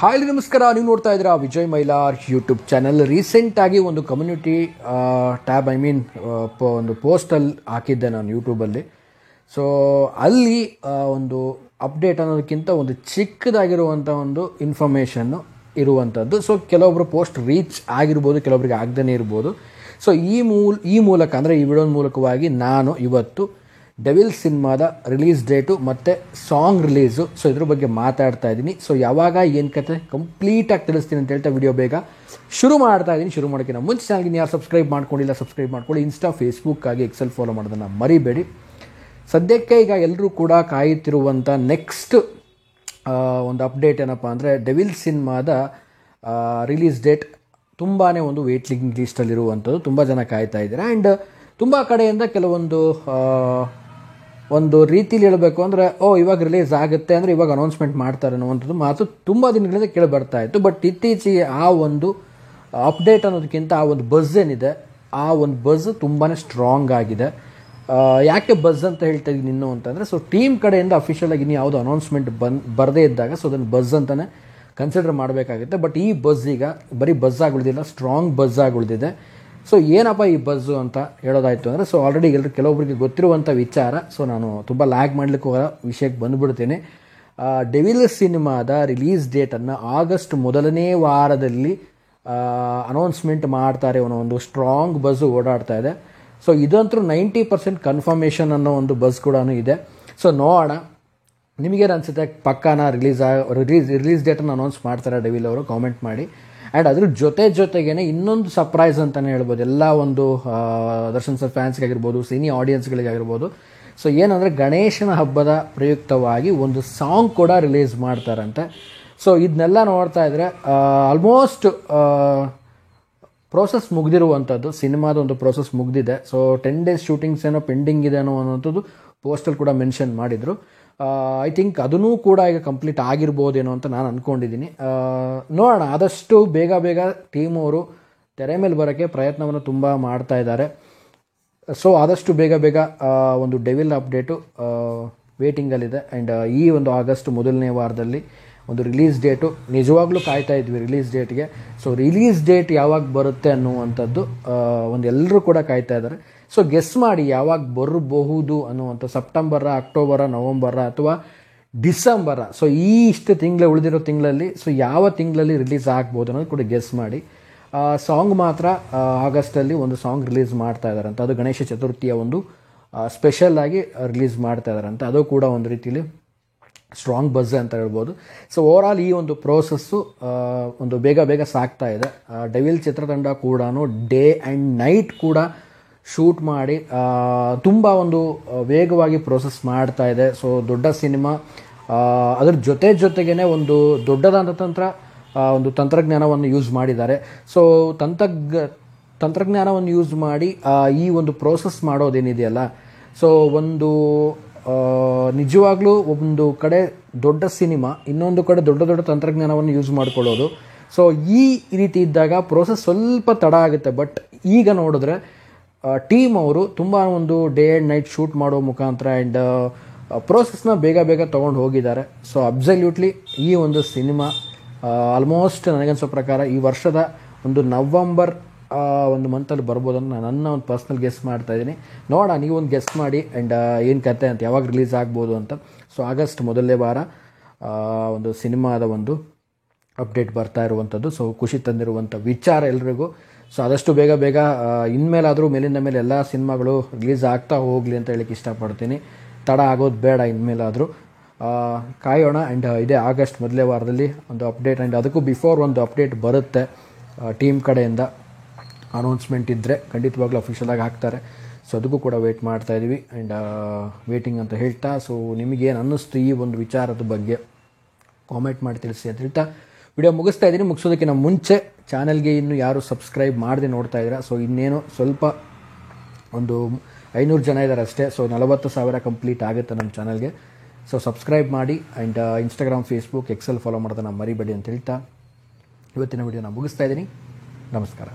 Hi ನಮಸ್ಕಾರ, ನೀವು ನೋಡ್ತಾ ಇದ್ದೀರಾ ವಿಜಯ್ ಮೈಲಾರ್ ಯೂಟ್ಯೂಬ್ ಚಾನಲ್. ರೀಸೆಂಟಾಗಿ ಒಂದು ಕಮ್ಯುನಿಟಿ ಟ್ಯಾಬ್ ಒಂದು ಪೋಸ್ಟಲ್ಲಿ ಹಾಕಿದ್ದೆ ನಾನು ಯೂಟ್ಯೂಬಲ್ಲಿ. ಸೊ ಅಲ್ಲಿ ಒಂದು ಅಪ್ಡೇಟ್ ಅನ್ನೋದಕ್ಕಿಂತ ಒಂದು ಚಿಕ್ಕದಾಗಿರುವಂಥ ಒಂದು ಇನ್ಫಾರ್ಮೇಷನ್ನು ಇರುವಂಥದ್ದು. ಸೊ ಕೆಲವೊಬ್ಬರು ಪೋಸ್ಟ್ ರೀಚ್ ಆಗಿರ್ಬೋದು, ಕೆಲವೊಬ್ಬರಿಗೆ ಆಗದೇ ಇರ್ಬೋದು. ಸೊ ಈ ಮೂಲಕ ಅಂದರೆ ಈ ವಿಡಿಯೋ ಮೂಲಕವಾಗಿ ನಾನು ಇವತ್ತು ಡೆವಿಲ್ ಸಿನಿಮಾದ ರಿಲೀಸ್ ಡೇಟು ಮತ್ತು ಸಾಂಗ್ ರಿಲೀಸು, ಸೊ ಇದ್ರ ಬಗ್ಗೆ ಮಾತಾಡ್ತಾ ಇದ್ದೀನಿ. ಸೊ ಯಾವಾಗ ಏನು ಕತೆ ಕಂಪ್ಲೀಟಾಗಿ ತಿಳಿಸ್ತೀನಿ ಅಂತ ಹೇಳ್ತಾ ವಿಡಿಯೋ ಬೇಗ ಶುರು ಮಾಡ್ತಾ ಇದ್ದೀನಿ. ಶುರು ಮಾಡೋಕ್ಕಿಂತ ಮುಂಚೆ ಚಾನಲ್ಗೆ ಯಾರು ಸಬ್ಸ್ಕ್ರೈಬ್ ಮಾಡ್ಕೊಂಡಿಲ್ಲ ಸಬ್ಸ್ಕ್ರೈಬ್ ಮಾಡ್ಕೊಳ್ಳಿ. ಇನ್ಸ್ಟಾ ಫೇಸ್ಬುಕ್ಕಾಗಿ ಎಕ್ಸೆಲ್ ಫಾಲೋ ಮಾಡೋದನ್ನು ಮರಿಬೇಡಿ. ಸದ್ಯಕ್ಕೆ ಈಗ ಎಲ್ಲರೂ ಕೂಡ ಕಾಯುತ್ತಿರುವಂಥ ನೆಕ್ಸ್ಟ್ ಒಂದು ಅಪ್ಡೇಟ್ ಏನಪ್ಪ ಅಂದರೆ ಡೆವಿಲ್ ಸಿನಿಮಾದ ರಿಲೀಸ್ ಡೇಟ್ ತುಂಬಾ ಒಂದು ವೇಟಿಂಗ್ ಲಿಸ್ಟಲ್ಲಿರುವಂಥದ್ದು. ತುಂಬ ಜನ ಕಾಯ್ತಾ ಇದ್ದಾರೆ. ಆ್ಯಂಡ್ ತುಂಬ ಕಡೆಯಿಂದ ಕೆಲವೊಂದು ಒಂದು ರೀತಿಲಿ ಹೇಳಬೇಕು ಅಂದರೆ ಇವಾಗ ರಿಲೀಸ್ ಆಗುತ್ತೆ ಅಂದರೆ ಇವಾಗ ಅನೌನ್ಸ್ಮೆಂಟ್ ಮಾಡ್ತಾರೆ ಅನ್ನುವಂಥದ್ದು ಮಾತು ತುಂಬ ದಿನಗಳಿಂದ ಕೇಳಿ ಬರ್ತಾ ಇತ್ತು. ಬಟ್ ಇತ್ತೀಚೆಗೆ ಆ ಒಂದು ಅಪ್ಡೇಟ್ ಅನ್ನೋದಕ್ಕಿಂತ ಆ ಒಂದು ಬಜ್ ಏನಿದೆ, ಆ ಒಂದು ಬಜ್ ತುಂಬಾ ಸ್ಟ್ರಾಂಗ್ ಆಗಿದೆ. ಯಾಕೆ ಬಜ್ ಅಂತ ಹೇಳ್ತಾ ಇದ್ದೀನಿ ಇನ್ನು ಅಂತಂದರೆ, ಸೊ ಟೀಮ್ ಕಡೆಯಿಂದ ಅಫಿಷಿಯಲಾಗಿ ಇನ್ನು ಯಾವುದು ಅನೌನ್ಸ್ಮೆಂಟ್ ಬರದೇ ಇದ್ದಾಗ ಸೊ ಅದನ್ನು ಬಜ್ ಅಂತಲೇ ಕನ್ಸಿಡರ್ ಮಾಡಬೇಕಾಗುತ್ತೆ. ಬಟ್ ಈ ಬಜ್ ಈಗ ಬರೀ ಬಜ್ ಆಗಿ ಉಳಿದಿಲ್ಲ, ಸ್ಟ್ರಾಂಗ್ ಬಜ್ ಆಗಿ ಉಳಿದಿದೆ. ಸೊ ಏನಪ್ಪ ಈ ಬಜ್ಜು ಅಂತ ಹೇಳೋದಾಯಿತು ಅಂದರೆ, ಸೊ ಆಲ್ರೆಡಿ ಕೆಲವೊಬ್ಬರಿಗೆ ಗೊತ್ತಿರುವಂಥ ವಿಚಾರ. ಸೊ ನಾನು ತುಂಬ ಲ್ಯಾಗ್ ಮಾಡಲಿಕ್ಕೆ ಹೋಗೋ ವಿಷಯಕ್ಕೆ ಬಂದುಬಿಡ್ತೀನಿ. ಡೆವಿಲ್ ಸಿನಿಮಾದ ರಿಲೀಸ್ ಡೇಟನ್ನು ಆಗಸ್ಟ್ ಮೊದಲನೇ ವಾರದಲ್ಲಿ ಅನೌನ್ಸ್ಮೆಂಟ್ ಮಾಡ್ತಾರೆ ಅನ್ನೋ ಒಂದು ಸ್ಟ್ರಾಂಗ್ ಬಜ್ ಓಡಾಡ್ತಾ ಇದೆ. ಸೊ ಇದಂತೂ 90% ಕನ್ಫರ್ಮೇಷನ್ ಅನ್ನೋ ಒಂದು ಬಜ್ ಕೂಡ ಇದೆ. ಸೊ ನೋಡೋಣ ನಿಮಗೇನು ಅನಿಸುತ್ತೆ, ಪಕ್ಕಾನ ರಿಲೀಸ್ ಡೇಟನ್ನು ಅನೌನ್ಸ್ ಮಾಡ್ತಾರೆ ಡೆವಿಲ್ ಅವರು? ಕಾಮೆಂಟ್ ಮಾಡಿ. ಆ್ಯಂಡ್ ಅದ್ರ ಜೊತೆಗೇ ಇನ್ನೊಂದು ಸರ್ಪ್ರೈಸ್ ಅಂತಲೇ ಹೇಳ್ಬೋದು ಎಲ್ಲ ಒಂದು ದರ್ಶನ್ ಸರ್ ಫ್ಯಾನ್ಸ್ಗಾಗಿರ್ಬೋದು, ಸಿನಿ ಆಡಿಯನ್ಸ್ಗಳಿಗಾಗಿರ್ಬೋದು. ಸೊ ಏನಂದರೆ ಗಣೇಶನ ಹಬ್ಬದ ಪ್ರಯುಕ್ತವಾಗಿ ಒಂದು ಸಾಂಗ್ ಕೂಡ ರಿಲೀಸ್ ಮಾಡ್ತಾರಂತೆ. ಸೊ ಇದನ್ನೆಲ್ಲ ನೋಡ್ತಾ ಇದ್ದರೆ ಆಲ್ಮೋಸ್ಟ್ ಪ್ರೋಸೆಸ್ ಮುಗಿದಿರುವಂಥದ್ದು, ಸಿನಿಮಾದ ಒಂದು ಪ್ರೋಸೆಸ್ ಮುಗಿದಿದೆ. ಸೊ 10 days ಶೂಟಿಂಗ್ಸ್ ಏನೋ ಪೆಂಡಿಂಗ್ ಇದೆ ಅನ್ನೋವಂಥದ್ದು ಪೋಸ್ಟಲ್ಲಿ ಕೂಡ ಮೆನ್ಷನ್ ಮಾಡಿದರು. ಐ ಥಿಂಕ್ ಅದನ್ನೂ ಕೂಡ ಈಗ ಕಂಪ್ಲೀಟ್ ಆಗಿರ್ಬೋದೇನೋ ಅಂತ ನಾನು ಅಂದ್ಕೊಂಡಿದ್ದೀನಿ. ನೋಡೋಣ, ಆದಷ್ಟು ಬೇಗ ಟೀಮ್ ಅವರು ತೆರೆ ಮೇಲೆ ಬರೋಕ್ಕೆ ಪ್ರಯತ್ನವನ್ನು ತುಂಬ ಮಾಡ್ತಾ ಇದ್ದಾರೆ. ಸೊ ಆದಷ್ಟು ಬೇಗ ಒಂದು ಡೆವಿಲ್ ಅಪ್ಡೇಟು ವೇಟಿಂಗಲ್ಲಿದೆ. ಆ್ಯಂಡ್ ಈ ಒಂದು ಆಗಸ್ಟ್ ಮೊದಲನೇ ವಾರದಲ್ಲಿ ಒಂದು ರಿಲೀಸ್ ಡೇಟು ನಿಜವಾಗ್ಲೂ ಕಾಯ್ತಾ ಇದ್ವಿ ರಿಲೀಸ್ ಡೇಟ್ಗೆ. ಸೊ ರಿಲೀಸ್ ಡೇಟ್ ಯಾವಾಗ ಬರುತ್ತೆ ಅನ್ನುವಂಥದ್ದು ಒಂದು ಎಲ್ಲರೂ ಕೂಡ ಕಾಯ್ತಾ ಇದ್ದಾರೆ. ಸೊ ಗೆಸ್ ಮಾಡಿ ಯಾವಾಗ ಬರಬಹುದು ಅನ್ನುವಂಥ, ಸೆಪ್ಟೆಂಬರ, ಅಕ್ಟೋಬರ, ನವಂಬರ ಅಥವಾ ಡಿಸೆಂಬರ. ಸೊ ಇಷ್ಟು ಉಳಿದಿರೋ ತಿಂಗಳಲ್ಲಿ ಸೊ ಯಾವ ತಿಂಗಳಲ್ಲಿ ರಿಲೀಸ್ ಆಗ್ಬೋದು ಅನ್ನೋದು ಕೂಡ ಗೆಸ್ ಮಾಡಿ. ಸಾಂಗ್ ಮಾತ್ರ ಆಗಸ್ಟಲ್ಲಿ ಒಂದು ಸಾಂಗ್ ರಿಲೀಸ್ ಮಾಡ್ತಾ ಇದ್ದಾರಂತ. ಅದು ಗಣೇಶ ಚತುರ್ಥಿಯ ಒಂದು ಸ್ಪೆಷಲ್ ಆಗಿ ರಿಲೀಸ್ ಮಾಡ್ತಾ ಇದ್ದಾರಂತ. ಅದು ಕೂಡ ಒಂದು ರೀತಿಯಲ್ಲಿ ಸ್ಟ್ರಾಂಗ್ ಬಜ್ ಅಂತ ಹೇಳ್ಬೋದು. ಸೊ ಓವರಾಲ್ ಈ ಒಂದು ಪ್ರೋಸೆಸ್ಸು ಒಂದು ಬೇಗ ಸಾಗ್ತಾ ಇದೆ. ಡೆವಿಲ್ ಚಿತ್ರತಂಡ ಕೂಡ ಡೇ ಆ್ಯಂಡ್ ನೈಟ್ ಕೂಡ ಶೂಟ್ ಮಾಡಿ ತುಂಬ ಒಂದು ವೇಗವಾಗಿ ಪ್ರೋಸೆಸ್ ಮಾಡ್ತಾ ಇದೆ. ಸೊ ದೊಡ್ಡ ಸಿನಿಮಾ, ಅದ್ರ ಜೊತೆಗೇ ಒಂದು ದೊಡ್ಡದಾದ ಒಂದು ತಂತ್ರಜ್ಞಾನವನ್ನು ಯೂಸ್ ಮಾಡಿದ್ದಾರೆ. ಸೊ ತಂತ್ರಜ್ಞಾನವನ್ನು ಯೂಸ್ ಮಾಡಿ ಈ ಒಂದು ಪ್ರೋಸೆಸ್ ಮಾಡೋದೇನಿದೆಯಲ್ಲ, ಸೊ ಒಂದು ನಿಜವಾಗ್ಲೂ ಒಂದು ಕಡೆ ದೊಡ್ಡ ಸಿನಿಮಾ, ಇನ್ನೊಂದು ಕಡೆ ದೊಡ್ಡ ತಂತ್ರಜ್ಞಾನವನ್ನು ಯೂಸ್ ಮಾಡ್ಕೊಳ್ಳೋದು. ಸೊ ಈ ರೀತಿ ಇದ್ದಾಗ ಪ್ರೋಸೆಸ್ ಸ್ವಲ್ಪ ತಡ ಆಗುತ್ತೆ. ಬಟ್ ಈಗ ನೋಡಿದ್ರೆ ಟೀಮ್ ಅವರು ತುಂಬ ಒಂದು ಡೇ ಆ್ಯಂಡ್ ನೈಟ್ ಶೂಟ್ ಮಾಡೋ ಮುಖಾಂತರ ಆ್ಯಂಡ್ ಪ್ರೋಸೆಸ್ನ ಬೇಗ ತೊಗೊಂಡು ಹೋಗಿದ್ದಾರೆ. ಸೊ ಅಬ್ಸಲ್ಯೂಟ್ಲಿ ಈ ಒಂದು ಸಿನಿಮಾ ಆಲ್ಮೋಸ್ಟ್ ನನಗನ್ಸೋ ಪ್ರಕಾರ ಈ ವರ್ಷದ ಒಂದು ನವಂಬರ್ ಒಂದು ಮಂತಲ್ಲಿ ಬರ್ಬೋದು ಅಂತ ನನ್ನ ಒಂದು ಪರ್ಸ್ನಲ್ ಗೆಸ್ ಮಾಡ್ತಾ ಇದ್ದೀನಿ. ನೋಡೋಣ, ನೀವೊಂದು ಗೆಸ್ ಮಾಡಿ ಆ್ಯಂಡ್ ಏನು ಕತೆ ಅಂತ, ಯಾವಾಗ ರಿಲೀಸ್ ಆಗ್ಬೋದು ಅಂತ. ಸೊ ಆಗಸ್ಟ್ ಮೊದಲನೇ ವಾರ ಒಂದು ಸಿನಿಮಾದ ಒಂದು ಅಪ್ಡೇಟ್ ಬರ್ತಾ ಇರುವಂಥದ್ದು. ಸೊ ಖುಷಿ ತಂದಿರುವಂಥ ವಿಚಾರ ಎಲ್ರಿಗೂ. ಸೊ ಆದಷ್ಟು ಬೇಗ ಇನ್ಮೇಲಾದರೂ ಮೇಲಿಂದ ಮೇಲೆ ಎಲ್ಲ ಸಿನಿಮಾಗಳು ರಿಲೀಸ್ ಆಗ್ತಾ ಹೋಗಲಿ ಅಂತ ಹೇಳಕ್ಕೆ ಇಷ್ಟಪಡ್ತೀನಿ. ತಡ ಆಗೋದು ಬೇಡ ಇನ್ಮೇಲಾದರೂ. ಕಾಯೋಣ. ಆ್ಯಂಡ್ ಇದೇ ಆಗಸ್ಟ್ ಮೊದಲನೇ ವಾರದಲ್ಲಿ ಒಂದು ಅಪ್ಡೇಟ್, ಆ್ಯಂಡ್ ಅದಕ್ಕೂ ಬಿಫೋರ್ ಒಂದು ಅಪ್ಡೇಟ್ ಬರುತ್ತೆ ಟೀಮ್ ಕಡೆಯಿಂದ. ಅನೌನ್ಸ್ಮೆಂಟ್ ಇದ್ದರೆ ಖಂಡಿತವಾಗ್ಲೂ ಅಫಿಷಿಯಲಾಗಿ ಹಾಕ್ತಾರೆ. ಸೊ ಅದಕ್ಕೂ ಕೂಡ ವೆಯ್ಟ್ ಮಾಡ್ತಾ ಇದ್ದೀವಿ. ಆ್ಯಂಡ್ ವೇಟಿಂಗ್ ಅಂತ ಹೇಳ್ತಾ, ಸೊ ನಿಮಗೇನು ಅನ್ನಿಸ್ತು ಈ ಒಂದು ವಿಚಾರದ ಬಗ್ಗೆ ಕಾಮೆಂಟ್ ಮಾಡಿ ತಿಳಿಸಿ ಅಂತ ಹೇಳ್ತಾ ವಿಡಿಯೋ ಮುಗಿಸ್ತಾ ಇದ್ದೀನಿ. ಮುಗಿಸೋದಕ್ಕಿಂತ ಮುಂಚೆ ಚಾನಲ್ಗೆ ಇನ್ನೂ ಯಾರು ಸಬ್ಸ್ಕ್ರೈಬ್ ಮಾಡದೆ ನೋಡ್ತಾ ಇದ್ದೀರಾ, ಸೊ ಇನ್ನೇನು ಸ್ವಲ್ಪ ಒಂದು 500 ಜನ ಇದ್ದಾರೆ ಅಷ್ಟೇ. ಸೊ 40,000 ಕಂಪ್ಲೀಟ್ ಆಗುತ್ತೆ ನಮ್ಮ ಚಾನಲ್ಗೆ. ಸೊ ಸಬ್ಸ್ಕ್ರೈಬ್ ಮಾಡಿ. ಆ್ಯಂಡ್ ಇನ್ಸ್ಟಾಗ್ರಾಮ್, ಫೇಸ್ಬುಕ್, ಎಕ್ಸೆಲ್ ಫಾಲೋ ಮಾಡೋದನ್ನು ಮರಿಬೇಡಿ ಅಂತ ಹೇಳ್ತಾ ಇವತ್ತಿನ ವಿಡಿಯೋನ ಮುಗಿಸ್ತಾ ಇದ್ದೀನಿ. ನಮಸ್ಕಾರ.